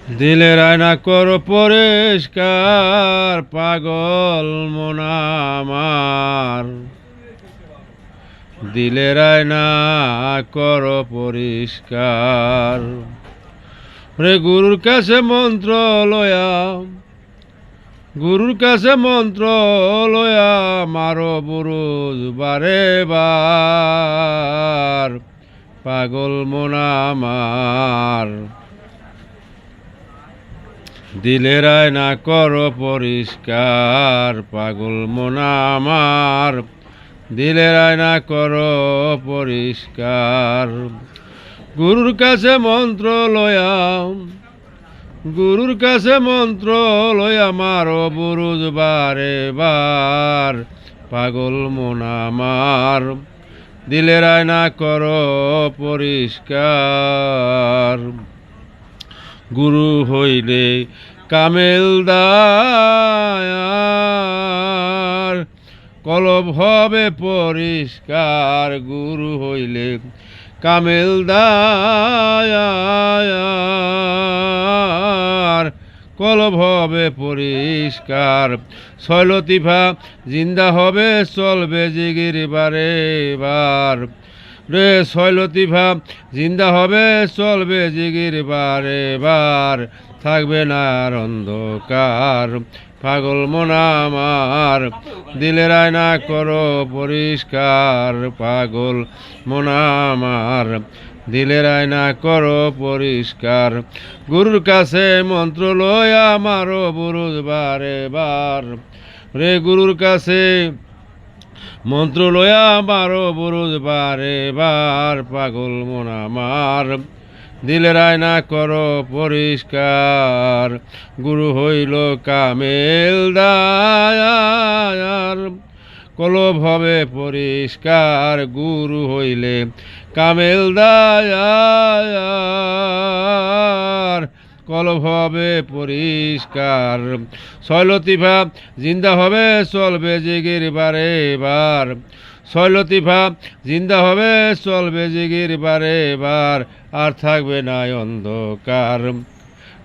দিলের আয়না করো পরিষ্কার, পাগল মন আমার। দিলের আয়না করো পরিষ্কার। রে গুরুর কাছে মন্ত্র লয়া, গুরুর কাছে মন্ত্র লয়া মারো বুরুজ বারে বার, পাগল মন আমার। দিলের আয়না করো পরিষ্কার, পাগল মন আমার। দিলের আয়না করো পরিষ্কার। গুরুর কাছে মন্ত্র লয়া, গুরুর কাছে মন্ত্র লয়া মারো বুরুজ বারে বার, পাগল মন আমার। দিলের আয়না করো পরিষ্কার। গুরু হইলে কামেলদার, কলব হবে পরিষ্কার। গুরু হইলে কামেলদার, কলব হবে পরিষ্কার। ছয় লতিফা জিন্দা হবে চলবে জিগির বারে বার। রে ছয় লতিফা জিন্দা হবে চলবে জিগির বারে বার, থাকবে না আর অন্ধকার, পাগল মন আমার। দিলের আয়না করো পরিষ্কার, পাগল মন আমার। দিলের আয়না করো পরিষ্কার। গুরুর কাছে মন্ত্র লয়া মারো বুরুজ বারে বার। রে গুরুর কাছে মন্ত্র লয়া মারো বুরুজ বারে বার, পাগল মন আমার। দিলের আয়না করো পরিষ্কার। গুরু হইল কামেলদার, কলব হবে পরিষ্কার। গুরু হইলে কামেলদার, কলব হবে পরিষ্কার। ছয় লতিফা জিন্দা হবে চলবে জিগির বারে বার। ছয় লতিফা জিন্দা হবে চলবে জিগির বারে বার, আর থাকবে না অন্ধকার।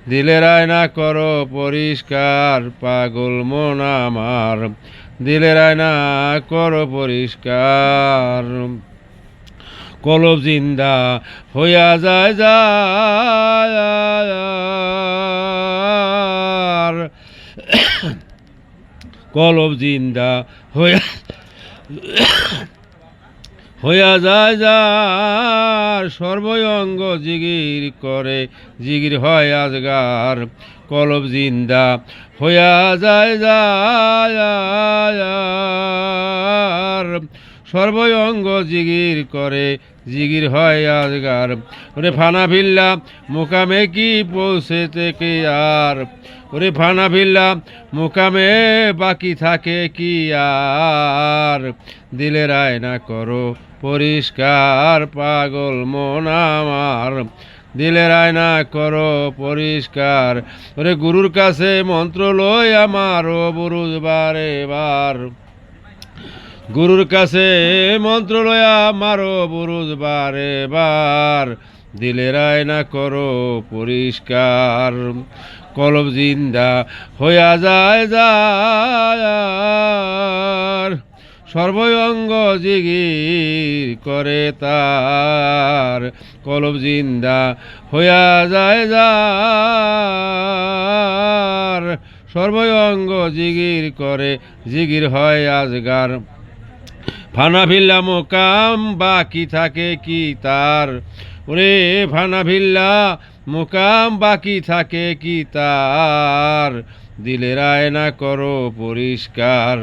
দিলের আয়না করো পরিষ্কার, পাগল মন আমার। দিলের আয়না করো পরিষ্কার। কলব জিন্দা হইয়া যায় যায়, কলব জিন্দা হইয়া হইয়া যায় যার, সর্বঙ্গ জিগির করে জিগির হয় আজগার। কলব জিন্দা হইয়া যায় যায়, সর্বঙ্গ জিগির করে জিগির হয় আজগার। ওরে ফানা ভিল্লা মোকামে কি পৌঁছে থেকে আর, ওরে ফানা ভিল্লা মোকামে বাকি থাকে কি আর। দিলের আয়না করো পরিষ্কার, পাগল মন আমার। দিলের আয়না করো পরিষ্কার। ওরে গুরুর কাছে মন্ত্র লই আমারও বুরুজ বারে বার। গুরুর কাছে মন্ত্র লয়া মারো বুরুজ বারে বার। দিলের আয়না করো পরিষ্কার। কলব জিন্দা হইয়া যায় যায়, সর্বঙ্গ জিগির করে তার। কলব জিন্দা হইয়া যায় যার, সর্বঙ্গ জিগির করে জিগির হয় আজগার। ফানা ভিল্লা মোকাম বাকি থাকে কি তার, ওরে ফানা ভিল্লা মোকাম বাকি থাকে কি তার। দিলের আয়না করো পরিষ্কার,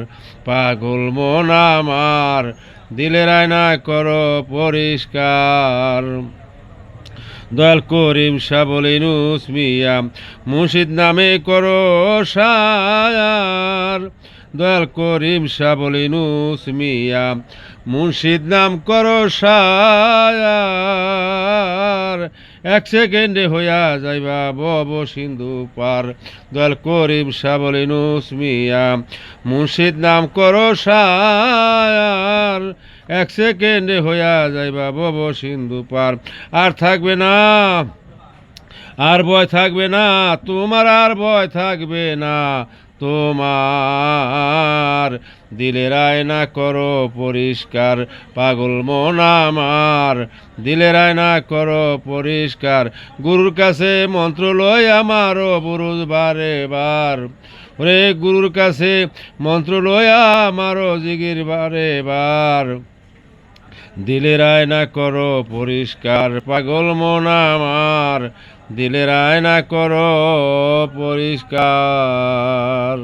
পাগল মন আমার। দিলের আয়না করো পরিষ্কার। দয়াল করিম সাবলিনুস মিয়া মুর্শিদ নামে করো সায়ার। দয়াল করিম সাবলিনুস মিয়া মুর্শিদ নাম করো সায়ার। এক সেকেন্ডে হইয়া যাইবা বব সিন্ধু পার। দয়াল করিম সাবলিনুস মিয়া মুর্শিদ নাম করো সায়ার। এক সেকেন্ডে হইয়া যাইবা বব সিন্ধু পার, আর থাকবে না আর ভয় থাকবে না, তোমার আর ভয় থাকবে না, তোমার দিলের আয়না করো পরিষ্কার, পাগল মন আমার দিলের আয়না করো পরিষ্কার। গুরুর কাছে মন্ত্র লই আমারও বুরুজ বারে বার, ওরে গুরুর কাছে মন্ত্র লইয়া আমারও জিগির বারে বার। দিলের আয়না করো পরিষ্কার, পাগল মন আমার দিলের আয়না করো পরিষ্কার।